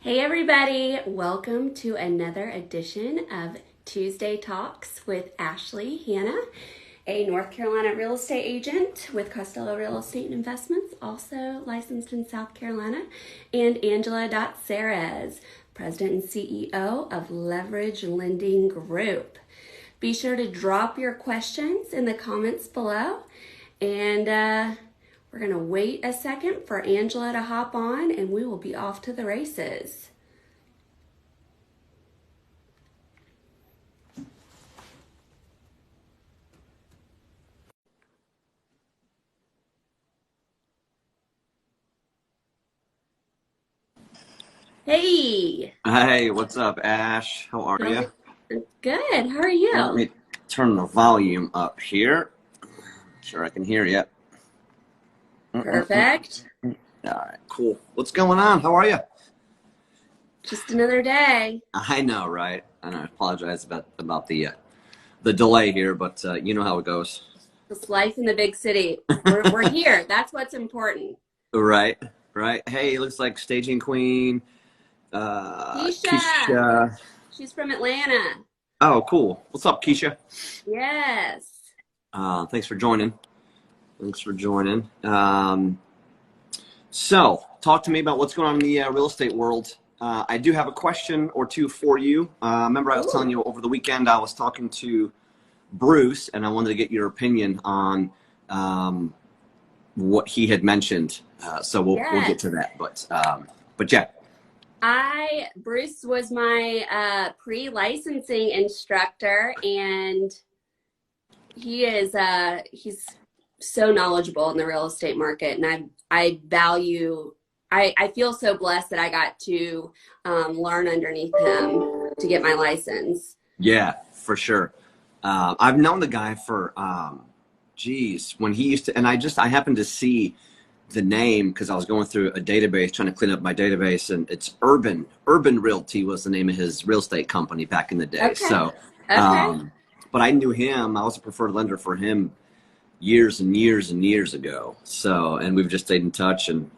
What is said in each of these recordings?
Hey everybody, welcome to another edition of Tuesday Talks with Ashley Hanna, a North Carolina real estate agent with Costello Real Estate Investments, also licensed in South Carolina, and Angelo Datseris, President and CEO of Leverage Lending Group. Be sure to drop your questions in the comments below, and we're going to wait a second for Angela to hop on, and we will be off to the races. Hey. Hey, what's up, Ash? How are How's you? it? Good. How are Let you? me turn the volume up here. Sure, I can hear you. Perfect. All right, cool. What's going on? How are you? Just another day. I know, right? I know. I apologize about the delay here, but you know how it goes. It's life in the big city. We're here. That's what's important. Right, right. Hey, looks like staging queen, Keisha. Keisha. She's from Atlanta. Oh, cool. What's up, Keisha? Yes. Thanks for joining. Thanks for joining. So, talk to me about what's going on in the real estate world. I do have a question or two for you. Remember, I was telling Ooh. you over the weekend I was talking to Bruce, and I wanted to get your opinion on what he had mentioned. So we'll get to Yes. that. But yeah. Bruce was my pre-licensing instructor, and he's so knowledgeable in the real estate market, and I feel so blessed that I got to learn underneath him to get my license. Yeah, for sure. I've known the guy for, when he used to, and I happened to see the name because I was going through a database, trying to clean up my database, and it's Urban Realty was the name of his real estate company back in the day. Okay. So, Okay. but I knew him. I was a preferred lender for him years and years and years ago. So, and we've just stayed in touch, and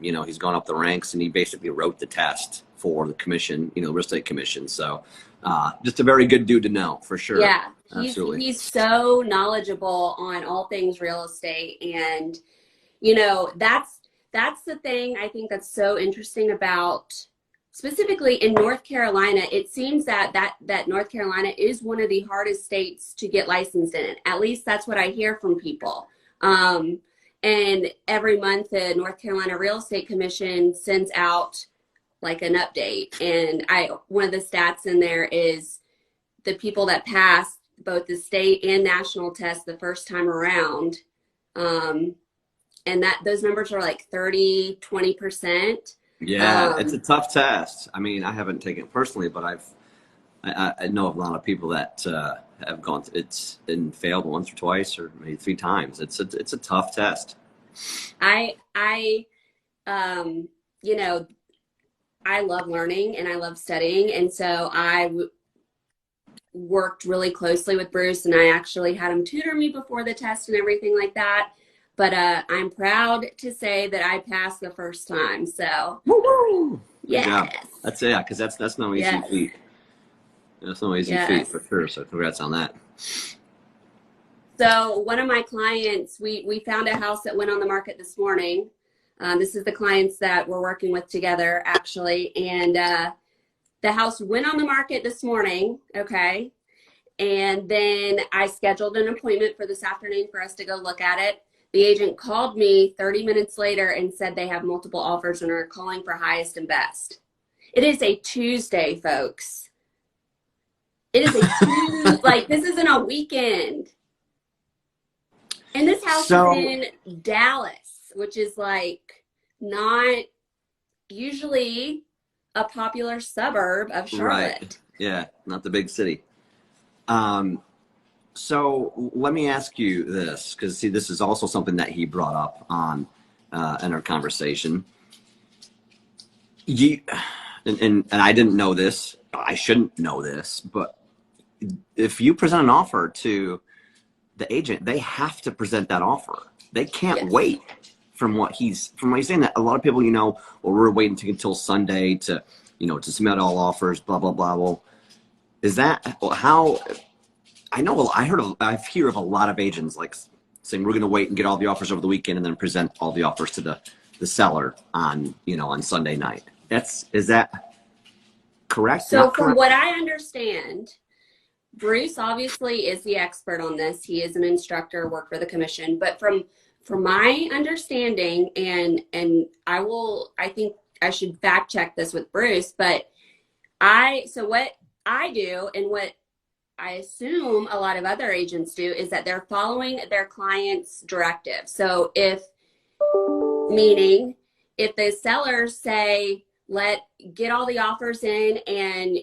he's gone up the ranks, and he basically wrote the test for the commission, real estate commission. So, just a very good dude to know for sure. Yeah. Absolutely. He's so knowledgeable on all things real estate, and that's the thing I think that's so interesting about specifically in North Carolina. It seems that North Carolina is one of the hardest states to get licensed in. At least that's what I hear from people. And every month the North Carolina Real Estate Commission sends out like an update. And one of the stats in there is the people that pass both the state and national test the first time around. And that those numbers are like 30-20%. Yeah, it's a tough test. I mean, I haven't taken it personally, but I know of a lot of people that have gone. It's been failed once or twice or maybe three times. It's a tough test. I you know, I love learning and I love studying, and so worked really closely with Bruce, and I actually had him tutor me before the test and everything like that. But I'm proud to say that I passed the first time. So, Woo-hoo! Good job. yes. That's because that's no easy Yes. feat. That's no easy feat Yes. for sure. So congrats on that. So one of my clients, we found a house that went on the market this morning. This is the clients that we're working with together, actually. And the house went on the market this morning, okay? And then I scheduled an appointment for this afternoon for us to go look at it. The agent called me 30 minutes later and said they have multiple offers and are calling for highest and best. It is a Tuesday, folks. It is a Tuesday. Like, this isn't a weekend. And this house is in Dallas, which is like not usually a popular suburb of Charlotte. Right. Yeah, not the big city. So let me ask you this, because see, this is also something that he brought up on in our conversation. And I didn't know this. I shouldn't know this, but if you present an offer to the agent, they have to present that offer. They can't Yes. wait from what he's saying, that a lot of people, or we're waiting until Sunday to, to submit all offers, blah, blah, blah. Well, is that how? I hear of a lot of agents like saying we're going to wait and get all the offers over the weekend and then present all the offers to the seller on Sunday night. Is that correct? So Not from correct? what I understand, Bruce obviously is the expert on this. He is an instructor, worked for the commission. But from my understanding, and I think I should fact check this with Bruce, but what I do and what I assume a lot of other agents do is that they're following their client's directive. So meaning if the sellers say, get all the offers in and,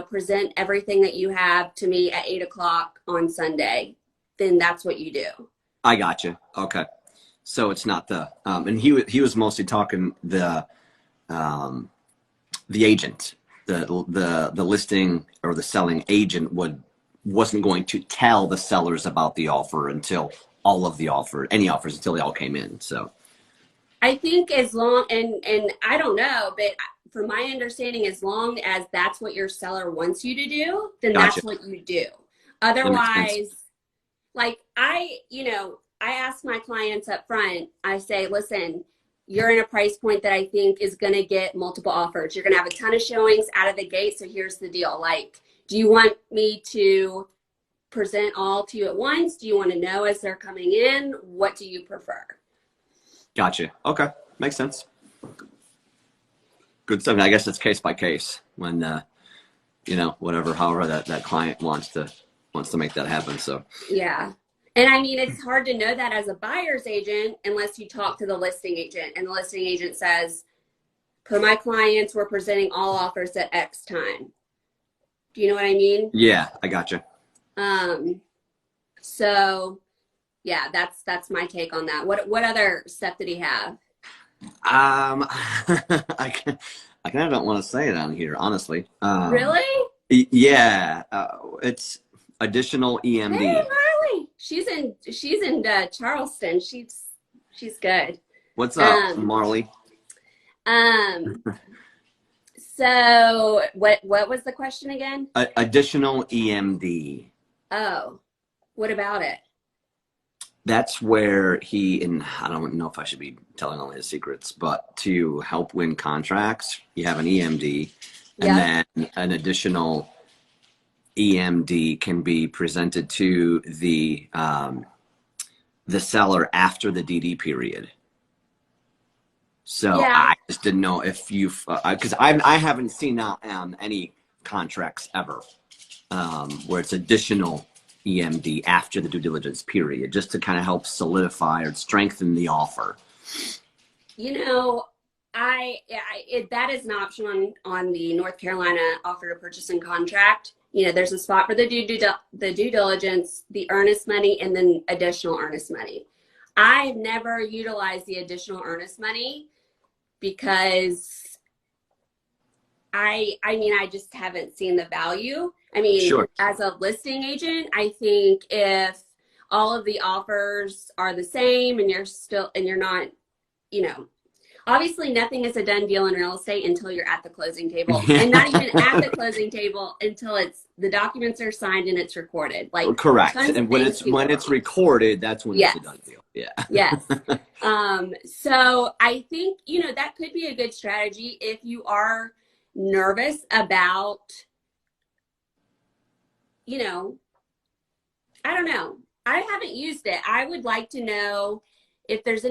present everything that you have to me at 8:00 on Sunday, then that's what you do. I got you. Okay. So it's not and he was mostly talking the agent, the listing or the selling agent wasn't going to tell the sellers about the offer until any offers until they all came in. So I think as long, and I don't know, but from my understanding, as long as that's what your seller wants you to do, then Gotcha. that's what you do. Otherwise, like I ask my clients up front, I say, listen, you're in a price point that I think is going to get multiple offers. You're going to have a ton of showings out of the gate. So here's the deal. Like, do you want me to present all to you at once? Do you want to know as they're coming in? What do you prefer? Gotcha. Okay. Makes sense. Good stuff. I guess it's case by case when, however that client wants to make that happen. So, yeah. And I mean, it's hard to know that as a buyer's agent unless you talk to the listing agent and the listing agent says, per my clients, we're presenting all offers at X time. Do you know what I mean? Yeah, I gotcha. So yeah, that's my take on that. What other stuff did he have? I kind of don't want to say it on here, honestly. Really? Yeah, it's additional EMD. Hey, Marley. She's in Charleston. She's good. What's up, Marley? So what was the question again? Additional EMD. Oh, what about it? That's where and I don't know if I should be telling all his secrets, but to help win contracts, you have an EMD, and then an additional EMD can be presented to the seller after the DD period. So I just didn't know if because I haven't seen any contracts ever where it's additional EMD after the due diligence period, just to kind of help solidify or strengthen the offer. That is an option on the North Carolina offer to purchase and contract. There's a spot for the due diligence, the earnest money, and then additional earnest money. I've never utilized the additional earnest money because I just haven't seen the value. Sure. As a listing agent, I think if all of the offers are the same and you're not, obviously nothing is a done deal in real estate until you're at the closing table, and not even at the closing table until the documents are signed and it's recorded. Like, correct. And when it's recorded, that's when it's a done deal. Yeah. Yes. So I think, that could be a good strategy if you are nervous about, I don't know. I haven't used it. I would like to know if there's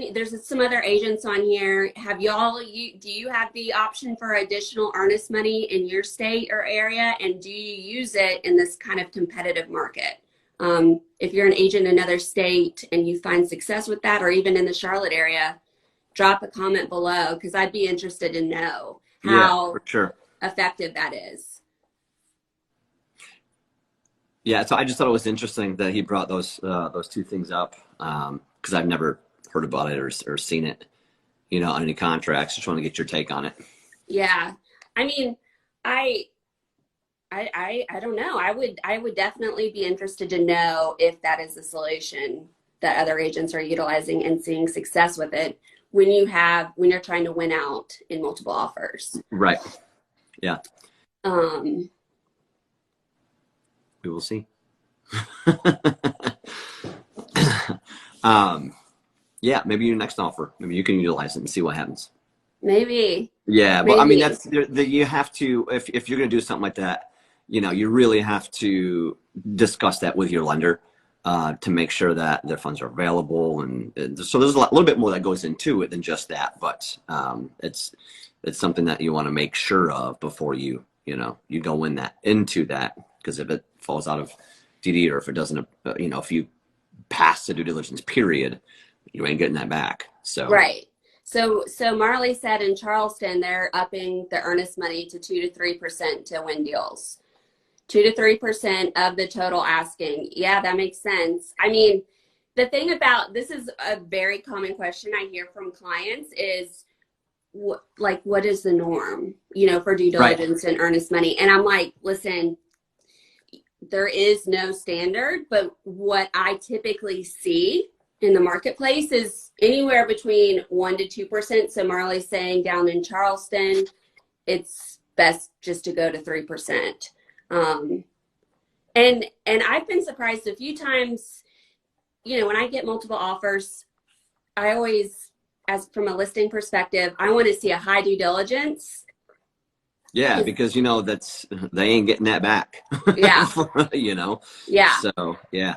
some other agents on here. Do you have the option for additional earnest money in your state or area? And do you use it in this kind of competitive market? If you're an agent in another state and you find success with that, or even in the Charlotte area, drop a comment below, because I'd be interested to know how for sure effective that is. Yeah, so I just thought it was interesting that he brought those two things up, because I've never heard about it or seen it, on any contracts. Just want to get your take on it. Yeah, I don't know. I would definitely be interested to know if that is the solution that other agents are utilizing and seeing success with it. when you're trying to win out in multiple offers. Right. Yeah. Um, we will see. Yeah, maybe your next offer, maybe you can utilize it and see what happens. maybe. Yeah, but I mean, that's you have to, if you're going to do something like that, you really have to discuss that with your lender to make sure that their funds are available, and so there's a little bit more that goes into it than just that. But it's something that you want to make sure of before you go into that, because if it falls out of DD, or if it doesn't, if you pass the due diligence period, you ain't getting that back. So right. So Marley said in Charleston, they're upping the earnest money to 2 to 3% to win deals. 2 to 3% of the total asking. Yeah, that makes sense. I mean, the thing about this is a very common question I hear from clients is, what is the norm, for due diligence and earnest money? And I'm like, listen, there is no standard, but what I typically see in the marketplace is anywhere between 1 to 2%. So Marley's saying down in Charleston, it's best just to go to 3%. And I've been surprised a few times, when I get multiple offers, I always, as from a listing perspective, I want to see a high due diligence. Yeah, because they ain't getting that back. Yeah. Yeah. So yeah.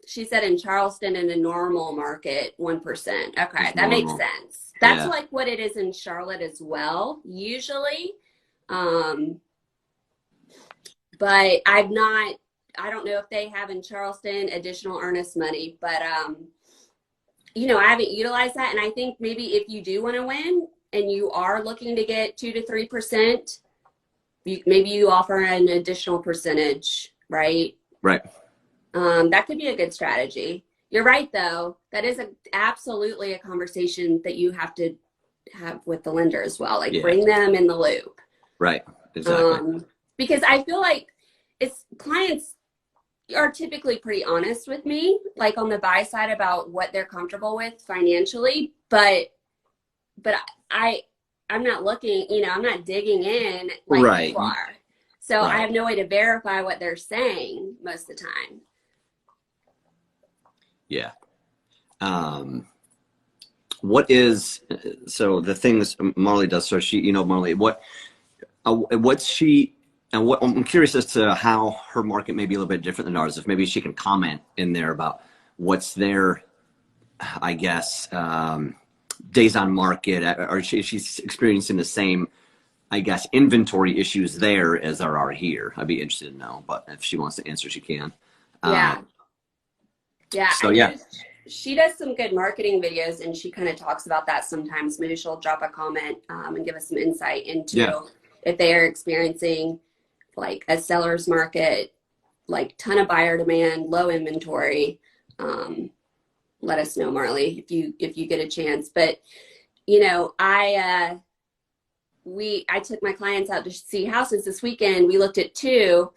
She said in Charleston, in the normal market, 1%. Okay, that makes sense. That's like what it is in Charlotte as well, usually. But I don't know if they have in Charleston additional earnest money, but I haven't utilized that. And I think maybe if you do want to win and you are looking to get 2 to 3%, maybe you offer an additional percentage, right? Right. That could be a good strategy. You're right, though. That is absolutely a conversation that you have to have with the lender as well. Like, bring them in the loop. Right. Exactly. Because I feel like clients are typically pretty honest with me, like on the buy side, about what they're comfortable with financially. But I'm not looking, I'm not digging in like you are. So I have no way to verify what they're saying most of the time. Yeah. So the things Marley does, so she, Marley, what's she, and what I'm curious as to how her market may be a little bit different than ours. If maybe she can comment in there about what's their, I guess, days on market, or she's experiencing the same, I guess, inventory issues there as there are here. I'd be interested to know, but if she wants to answer, she can. Yeah. So yeah, she does some good marketing videos, and she kind of talks about that sometimes. Maybe she'll drop a comment and give us some insight into if they are experiencing like a seller's market, like ton of buyer demand, low inventory. Let us know, Marley, if you get a chance. But I took my clients out to see houses this weekend. We looked at 2.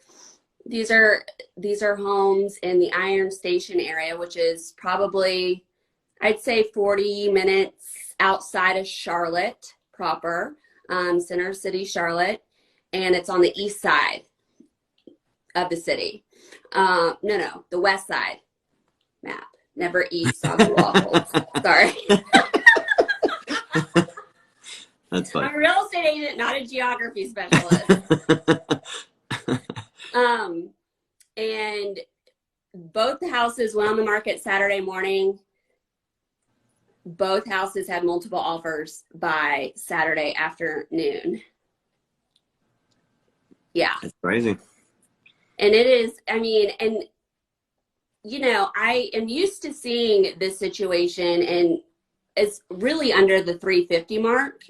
These are homes in the Iron Station area, which is probably, I'd say, 40 minutes outside of Charlotte proper, Center City, Charlotte, and it's on the east side of the city. No, the west side. Map. Never eat soggy waffles. Sorry. That's funny. I'm a real estate agent, not a geography specialist. And both houses went on the market Saturday morning. Both houses had multiple offers by Saturday afternoon. Yeah. That's crazy. And it is, I mean, and I am used to seeing this situation, and it's really under the 350 mark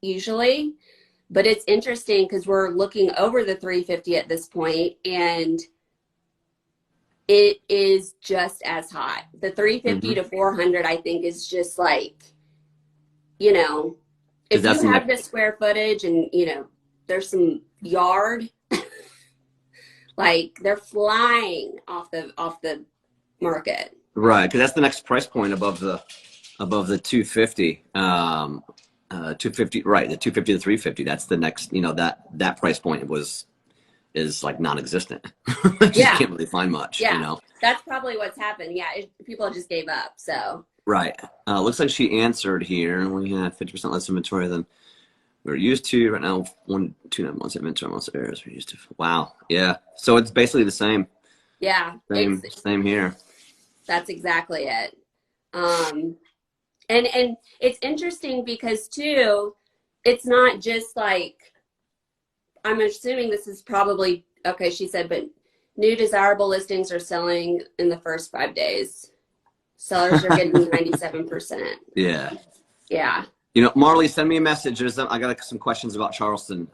usually, but it's interesting because we're looking over the 350 at this point, and it is just as hot. The 350 to 400, I think, is just like, if you have the square footage and, there's some yard, like they're flying off the market. Right, because that's the next price point above the above the 250. 250, right? The 250 to 350. That's the next. That price point is like non-existent. Just Yeah. can't really find much. Yeah. That's probably what's happened. Yeah. People just gave up. So. Right. Looks like she answered here. We have 50% less inventory than we're used to right now. 1-2 months inventory, most areas we're used to. Wow. Yeah. So it's basically the same. Yeah. Same here. That's exactly it. And it's interesting because too, it's not just like, I'm assuming this is probably, okay, she said, but new desirable listings are selling in the first 5 days. Sellers are getting 97%. Yeah. Yeah. Marley, send me a message. I got some questions about Charleston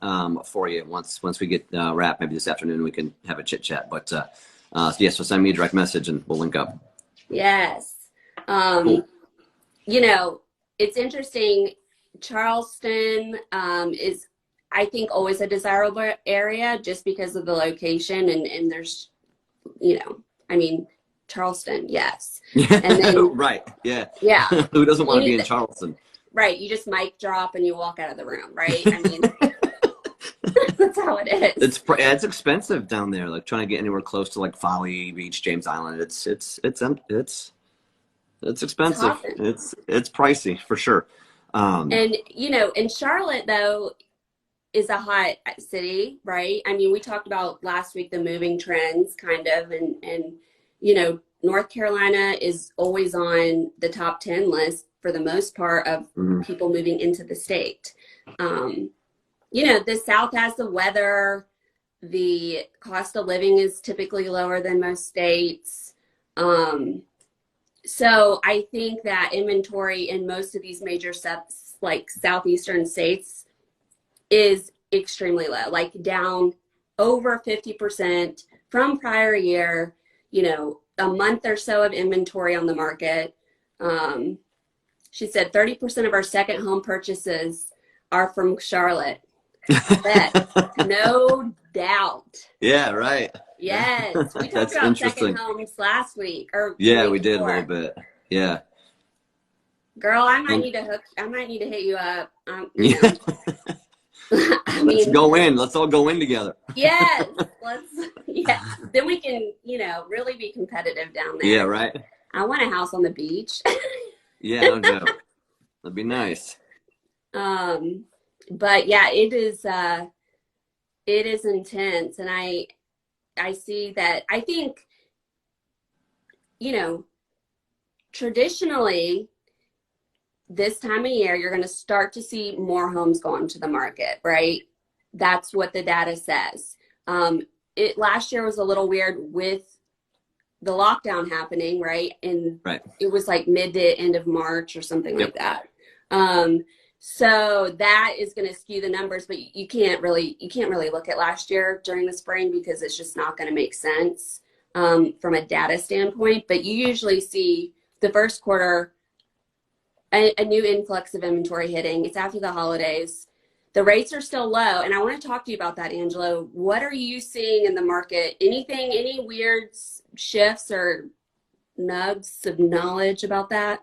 for you. Once we get wrapped, maybe this afternoon we can have a chit chat. But so send me a direct message and we'll link up. Yes. Cool. It's interesting. Charleston is, I think, always a desirable area just because of the location and there's, Charleston, yes. And then, right. Yeah. Yeah. Who doesn't want to be in Charleston? Right. You just mic drop and you walk out of the room, right? That's how it is. It's expensive down there. Like trying to get anywhere close to like Folly Beach, James Island. It's expensive. It's pricey for sure. And Charlotte though is a hot city, right? We talked about last week the moving trends kind of, and North Carolina is always on the top 10 list for the most part of people moving into the state. The South has the weather, the cost of living is typically lower than most states. So I think that inventory in most of these major like southeastern states is extremely low, like down over 50% from prior year, a month or so of inventory on the market. She said 30% of our second home purchases are from Charlotte. No doubt. Yeah, right. Yes. We talked about second homes last week. We did a little bit. Yeah. Girl, I might need to hit you up. Let's go in. Let's all go in together. Yes. Then we can, really be competitive down there. Yeah, right. I want a house on the beach. Yeah, no joke. That'd be nice. But yeah, it is intense. And I see that. I think, traditionally this time of year, you're going to start to see more homes go onto the market, right? That's what the data says. Last year was a little weird with the lockdown happening, right? And It was like mid to end of March or something like that. So that is going to skew the numbers, but you can't really look at last year during the spring because it's just not going to make sense from a data standpoint. But you usually see the first quarter a new influx of inventory hitting. It's after the holidays. The rates are still low. And I want to talk to you about that, Angelo. What are you seeing in the market? Any weird shifts or nugs of knowledge about that?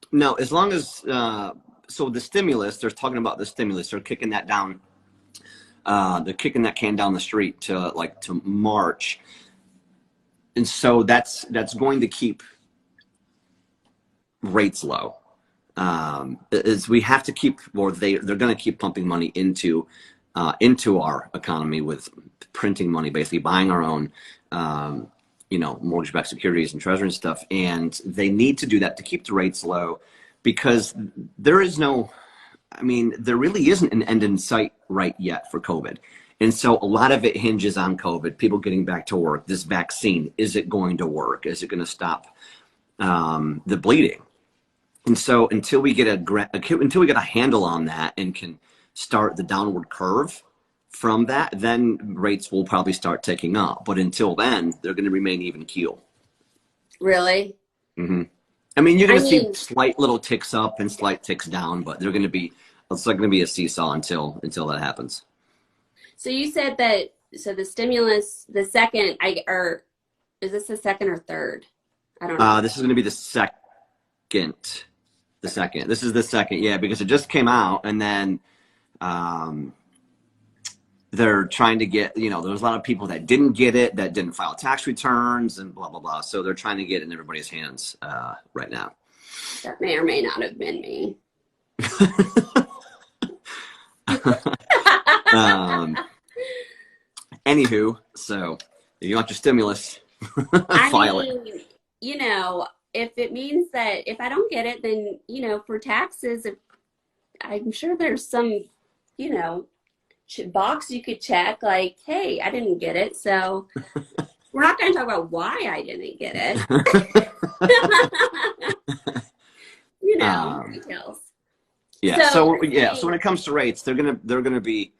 No, as long as, so the stimulus, they're talking about the stimulus. They're kicking that down. They're kicking that can down the street to March. And so that's going to keep rates low. Is we have to keep, or they're going to keep pumping money into our economy with printing money, basically buying our own, mortgage-backed securities and treasury and stuff. And they need to do that to keep the rates low because there really isn't an end in sight right yet for COVID. And so a lot of it hinges on COVID, people getting back to work, this vaccine, is it going to work? Is it going to stop the bleeding? And so until we get a handle on that and can start the downward curve from that, then rates will probably start ticking up. But until then, they're going to remain even keel. Really? Mm-hmm. You're going to see slight little ticks up and slight ticks down, but it's like going to be a seesaw until that happens. So you said that, so the stimulus, the second, is this the second or third? I don't know. This is going to be the second. This is the second, yeah, because it just came out, and then they're trying to get, there's a lot of people that didn't get it, that didn't file tax returns, and blah blah blah. So they're trying to get it in everybody's hands right now. That may or may not have been me. Anywho, so if you want your stimulus, file it. If it means that if I don't get it, then, for taxes, I'm sure there's some, box you could check like, hey, I didn't get it. So we're not going to talk about why I didn't get it. Details. Yeah. So when it comes to rates, they're gonna be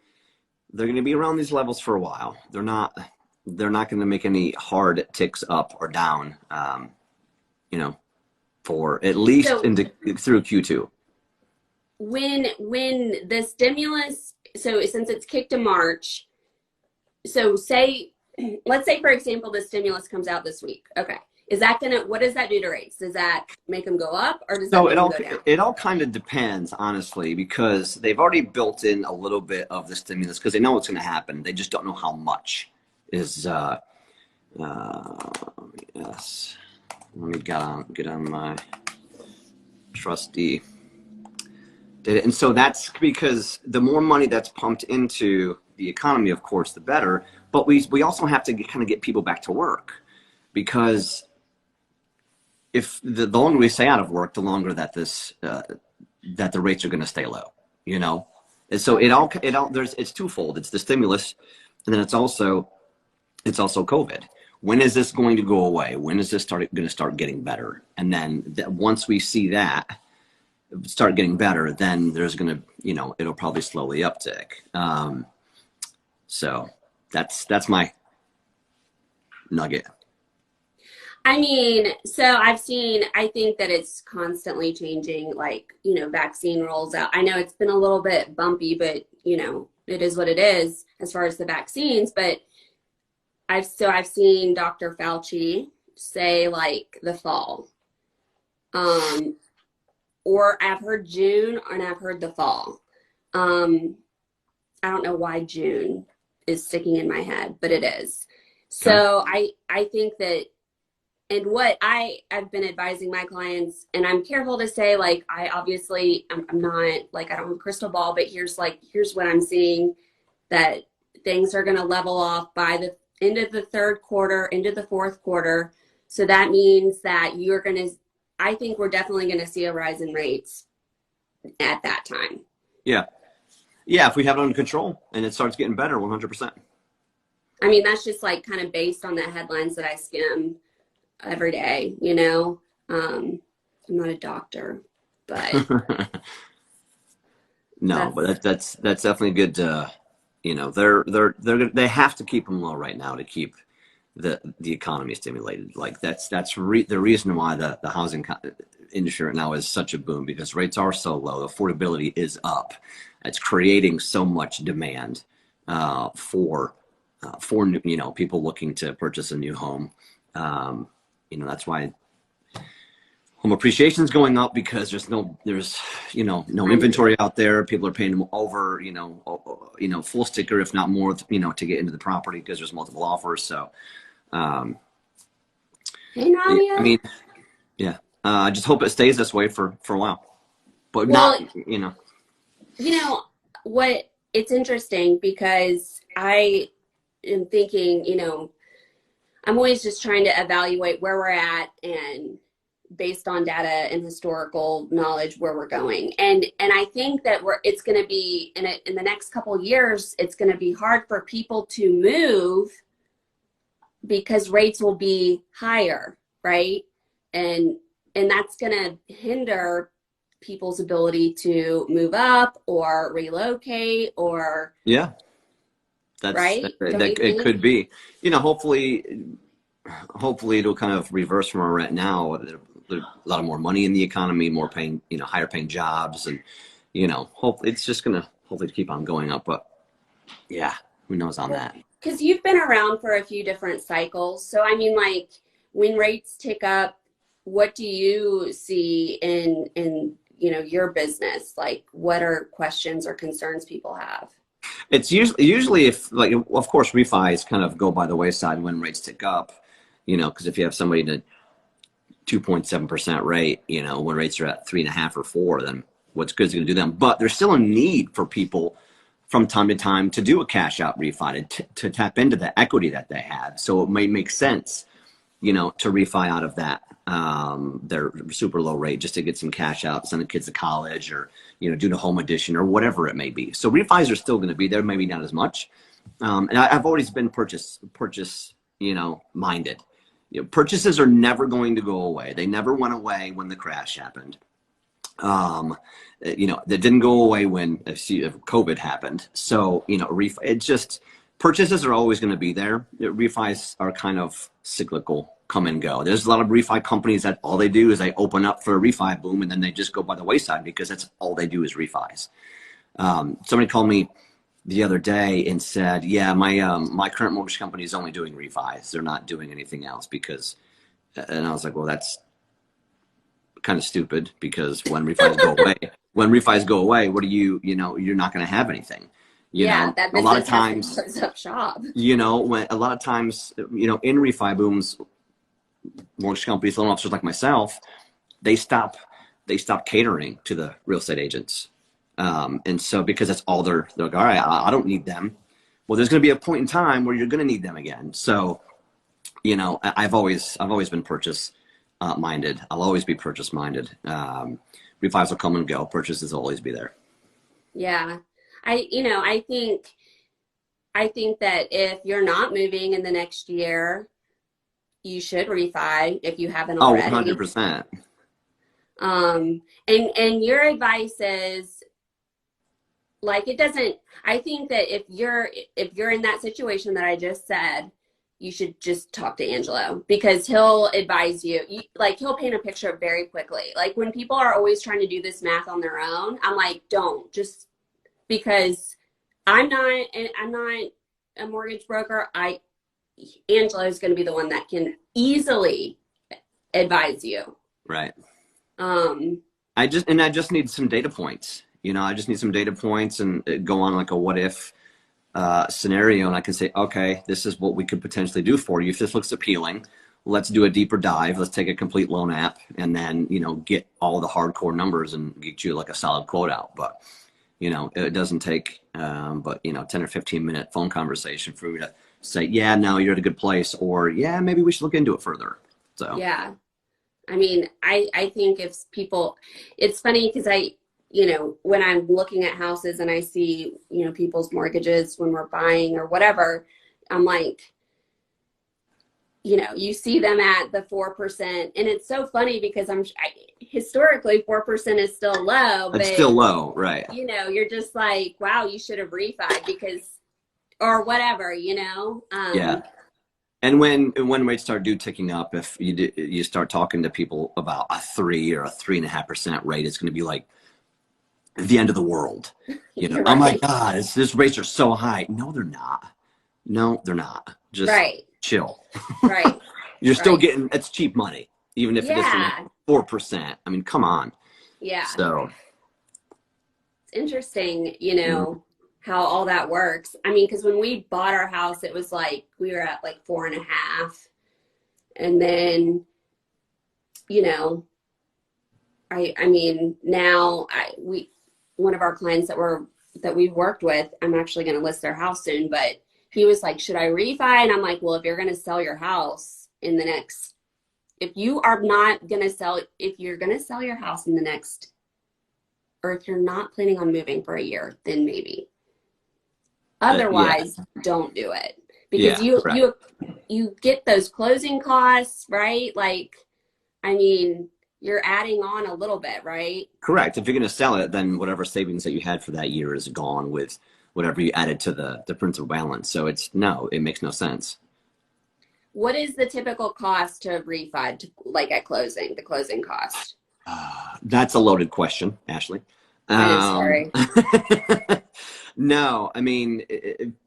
around these levels for a while. They're not going to make any hard ticks up or down. For at least through Q2. When the stimulus, so since it's kicked in March, so let's say for example the stimulus comes out this week. Okay. What does that do to rates? Does that make them go up, or does that make them go down? It all kind of depends, honestly, because they've already built in a little bit of the stimulus because they know what's going to happen. They just don't know how much is. Yes. Let me get on my trusty data. And so that's because the more money that's pumped into the economy, of course, the better. But we also have to kind of get people back to work, because if the longer we stay out of work, the longer that that the rates are going to stay low, And so it's twofold. It's the stimulus, and then it's also COVID. When is this going to go away? When is this going to start getting better? And then once we see that start getting better, then there's going to, it'll probably slowly uptick. So that's my nugget. So I think that it's constantly changing, vaccine rolls out. I know it's been a little bit bumpy, but, it is what it is as far as the vaccines. But I've seen Dr. Fauci say the fall, or I've heard June and I've heard the fall. I don't know why June is sticking in my head, but it is. So I think that, and what I've been advising my clients, and I'm careful to say, I'm not, I don't have a crystal ball, but here's what I'm seeing, that things are going to level off by the end of the third quarter, into the fourth quarter. So that means that I think we're definitely going to see a rise in rates at that time. Yeah. Yeah. If we have it under control and it starts getting better, 100%. That's just kind of based on the headlines that I skim every day, I'm not a doctor, but no, but that's definitely good to, they have to keep them low right now to keep the economy stimulated. That's the reason why the housing industry right now is such a boom, because rates are so low, affordability is up. It's creating so much demand for new, people looking to purchase a new home. That's why home appreciation is going up, because there's no inventory out there. People are paying them over, full sticker, if not more, to get into the property, because there's multiple offers. So, hey, Nadia. Yeah. I just hope it stays this way for a while, but what, it's interesting because I am thinking, I'm always just trying to evaluate where we're at, and based on data and historical knowledge where we're going. And I think that it's going to be in the next couple of years, it's going to be hard for people to move because rates will be higher, right? And that's going to hinder people's ability to move up or relocate, or right. It could be, hopefully it'll kind of reverse from where we're at now. There's a lot of more money in the economy, more paying, higher paying jobs, and hopefully it's just gonna keep on going up. But yeah, who knows on that? Because you've been around for a few different cycles, so when rates tick up, what do you see in your business? Like, what are questions or concerns people have? It's usually if, like, of course, refis kind of go by the wayside when rates tick up, because if you have somebody in a 2.7% rate, when rates are at 3.5 or 4, then what's good is going to do them. But there's still a need for people from time to time to do a cash out refi, to tap into the equity that they have. So it may make sense, to refi out of that, their super low rate, just to get some cash out, send the kids to college, or, do the home edition or whatever it may be. So refis are still going to be there, maybe not as much. And I've always been purchase, minded. Purchases are never going to go away. They never went away when the crash happened. That didn't go away when COVID happened. So, it's just, purchases are always going to be there. Refis are kind of cyclical, come and go. There's a lot of refi companies that all they do is they open up for a refi boom, and then they just go by the wayside because that's all they do is refis. Somebody called me the other day and said, yeah, my current mortgage company is only doing refis. They're not doing anything else and I was like, well, that's kind of stupid, because when refis go away, what do you're not going to have anything. That a lot of times close up shop. when a lot of times, in refi booms, mortgage companies, loan officers like myself, they stop catering to the real estate agents. And so, because that's all they're like, all right, I don't need them. Well, there's going to be a point in time where you're going to need them again. So, I've always been purchase minded. I'll always be purchase minded. Refis will come and go. Purchases will always be there. Yeah. I think that if you're not moving in the next year, you should refi if you haven't already. 100%. And your advice is, like, I think that if you're in that situation that I just said, you should just talk to Angelo, because he'll advise you. He'll paint a picture very quickly. Like, when people are always trying to do this math on their own, I'm like, don't, just because I'm not a mortgage broker. Angelo's going to be the one that can easily advise you. Right. I just need some data points. I just need some data points and go on like a what if scenario, and I can say, okay, this is what we could potentially do for you. If this looks appealing, let's do a deeper dive. Let's take a complete loan app and then, get all the hardcore numbers and get you like a solid quote out. But, it doesn't take, 10 or 15 minute phone conversation for you to say, yeah, no, you're at a good place, or yeah, maybe we should look into it further. So, yeah. I mean, I think if people, it's funny because when I'm looking at houses and I see, people's mortgages when we're buying or whatever, I'm like, you see them at the 4%. And it's so funny because historically 4% is still low. It's still low, right? You're just like, wow, you should have refied because, or whatever, Yeah. And when rates start ticking up, if you start talking to people about a 3 or a 3.5% rate, it's going to be like the end of the world. Right. Oh my God, this rates are so high. No, they're not. Just chill. Right. You're still getting, it's cheap money, even if it is 4%. I mean, come on. Yeah. So it's interesting, how all that works. I mean, because when we bought our house, it was like we were at like 4.5, and then, I mean, now one of our clients that we've worked with, I'm actually going to list their house soon, but he was like, should I refi? And I'm like, well, if you're going to sell your house if you're going to sell your house in the next, or if you're not planning on moving for a year, then maybe. Otherwise, don't do it, because you get those closing costs, right? Like, I mean, you're adding on a little bit, right? Correct. If you're going to sell it, then whatever savings that you had for that year is gone with whatever you added to the principal balance. So it makes no sense. What is the typical cost to refi, like at closing, the closing cost? That's a loaded question, Ashley. I'm sorry. No, I mean,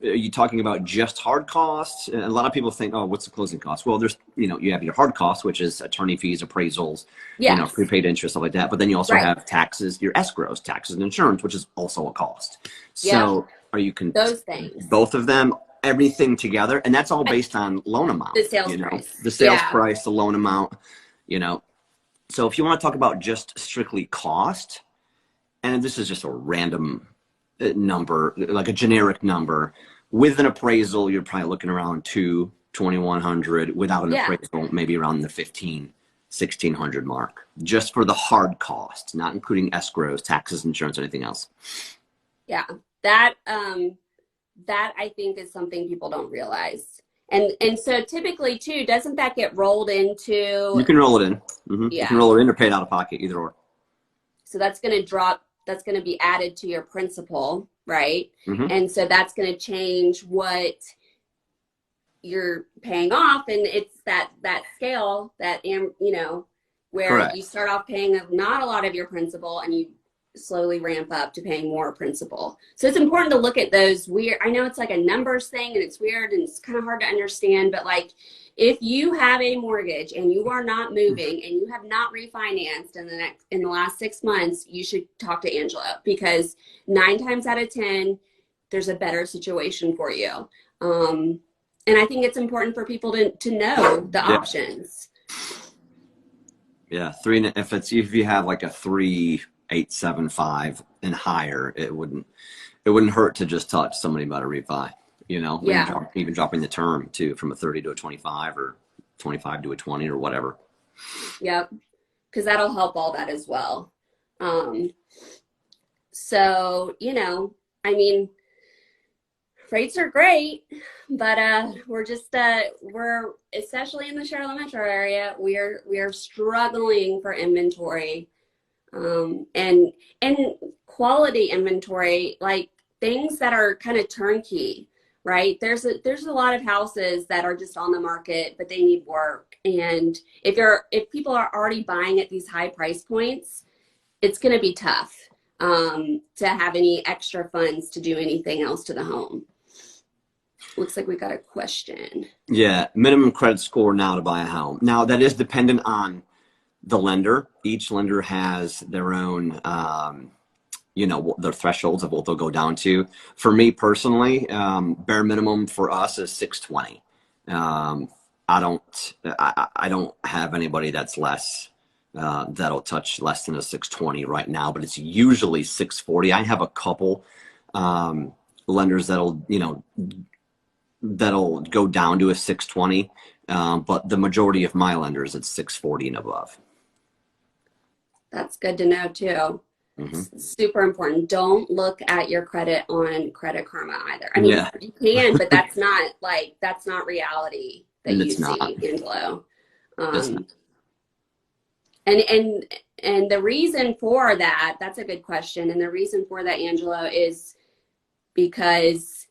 are you talking about just hard costs? A lot of people think, oh, what's the closing cost? Well, there's, you have your hard costs, which is attorney fees, appraisals, Yes. prepaid interest, stuff like that. But then you also Right. have taxes, your escrows, taxes and insurance, which is also a cost. Yep. So are you Those things. both of them, everything together? And that's all based on loan amount. The sales price. The sales Yeah. price, the loan amount, So if you want to talk about just strictly cost, and this is just a random number, like a generic number, with an appraisal, you're probably looking around 2,100. Without an appraisal, maybe around the 1,600 mark, just for the hard costs, not including escrows, taxes, insurance, anything else. Yeah, that I think is something people don't realize. And so typically too, doesn't that get rolled into? You can roll it in. Mm-hmm. Yeah. You can roll it in or pay it out of pocket, either or. So that's going to drop. That's going to be added to your principal, right? Mm-hmm. And so that's going to change what you're paying off, and it's that scale that where Correct. You start off paying not a lot of your principal, and you slowly ramp up to paying more principal. So it's important to look at those weird. I know it's like a numbers thing, and it's weird, and it's kind of hard to understand. But like, if you have a mortgage and you are not moving and you have not refinanced in the last 6 months, you should talk to Angelo, because 9 times out of 10, there's a better situation for you. And I think it's important for people to know the options. Yeah, if you have like a 3.875 and higher, it wouldn't hurt to just talk to somebody about a refi. Even dropping the term too, from a 30 to a 25 or 25 to a 20 or whatever. Yep, because that'll help all that as well. So I mean, rates are great, but we're just we're, especially in the Charlotte metro area, we are struggling for inventory, and quality inventory, like things that are kind of turnkey, right? There's a lot of houses that are just on the market, but they need work. And if people are already buying at these high price points, it's going to be tough to have any extra funds to do anything else to the home. Looks like we got a question. Yeah, minimum credit score now to buy a home. Now that is dependent on the lender. Each lender has their own, their thresholds of what they'll go down to. For me personally, bare minimum for us is 620. I don't have anybody that's less, that'll touch less than a 620 right now, but it's usually 640. I have a couple lenders that'll go down to a 620, but the majority of my lenders, it's 640 and above. That's good to know too. Mm-hmm. Super important. Don't look at your credit on Credit Karma either. I mean, you can, but that's not reality that you see, Angelo. And the reason for that's a good question. And the reason for that, Angelo, is because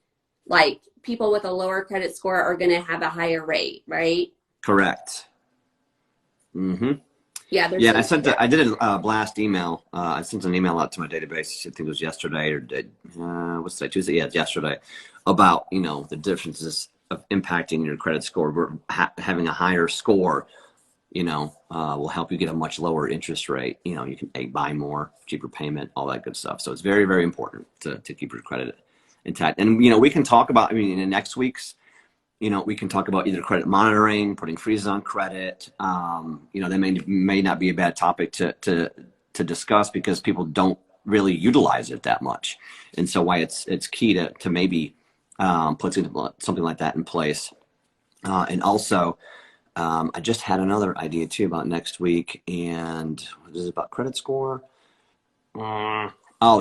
like people with a lower credit score are going to have a higher rate, right? Correct. Mm-hmm. Yeah. I did a blast email. I sent an email out to my database. I think it was yesterday what's today? Tuesday? Yeah, yesterday, about, the differences of impacting your credit score. Having a higher score, will help you get a much lower interest rate. You can buy more, cheaper payment, all that good stuff. So it's very, very important to keep your credit intact. And, we can talk about, in the next week's, we can talk about either credit monitoring, putting freezes on credit. That may not be a bad topic to discuss, because people don't really utilize it that much. And so why it's key to maybe put something like that in place. And also, I just had another idea too about next week, and what is it about credit score?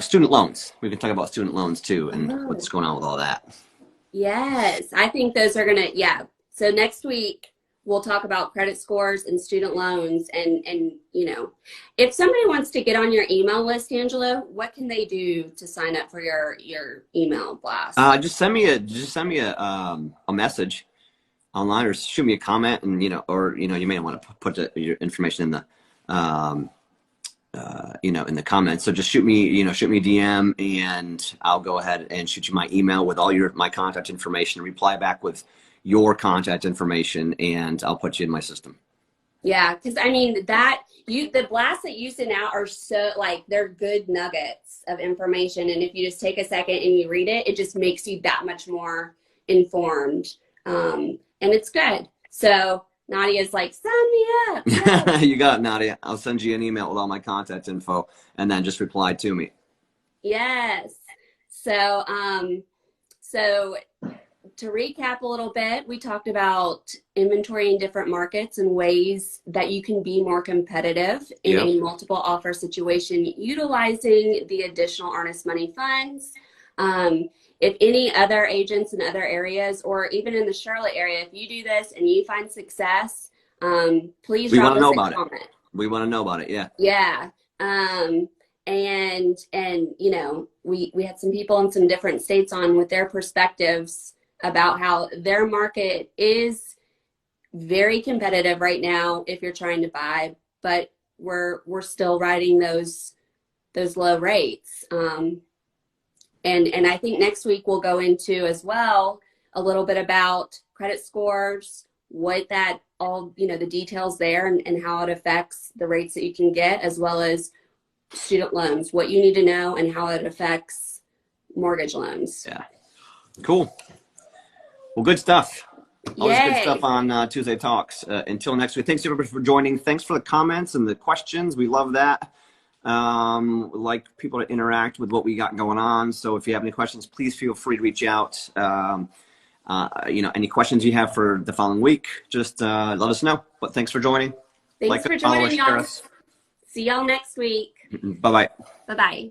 Student loans. We can talk about student loans too, and what's going on with all that. Yes, I think those are so next week we'll talk about credit scores and student loans, and if somebody wants to get on your email list, Angelo, what can they do to sign up for your email blast? Just send me a message online, or shoot me a comment, and you may want to put your information in you know, in the comments. So just shoot me a DM, and I'll go ahead and shoot you my email with all my contact information. Reply back with your contact information, and I'll put you in my system. Yeah, because I mean the blasts that you send out are so, like, they're good nuggets of information, and if you just take a second and you read it, it just makes you that much more informed, and it's good. So Nadia's like, sign me up. Yes. You got it, Nadia. I'll send you an email with all my contact info, and then just reply to me. Yes. So so to recap a little bit, we talked about inventory in different markets and ways that you can be more competitive in a multiple offer situation utilizing the additional earnest money funds. If any other agents in other areas, or even in the Charlotte area, if you do this and you find success, please drop us a comment. We want to know about it. Yeah. Yeah. And you know, we had some people in some different states on with their perspectives about how their market is very competitive right now if you're trying to buy, but we're still riding those low rates. And I think next week we'll go into as well a little bit about credit scores, what that all, you know, the details there, and how it affects the rates that you can get, as well as student loans, what you need to know and how it affects mortgage loans. Yeah. Cool. Well, good stuff. Always Yay. Good stuff on Tuesday Talks. Until next week, thanks everybody for joining. Thanks for the comments and the questions. We love that. Like people to interact with what we got going on. So if you have any questions, please feel free to reach out. You know, any questions you have for the following week, just let us know. But thanks for joining. Thanks for joining, y'all. See y'all next week. Bye-bye. Bye-bye.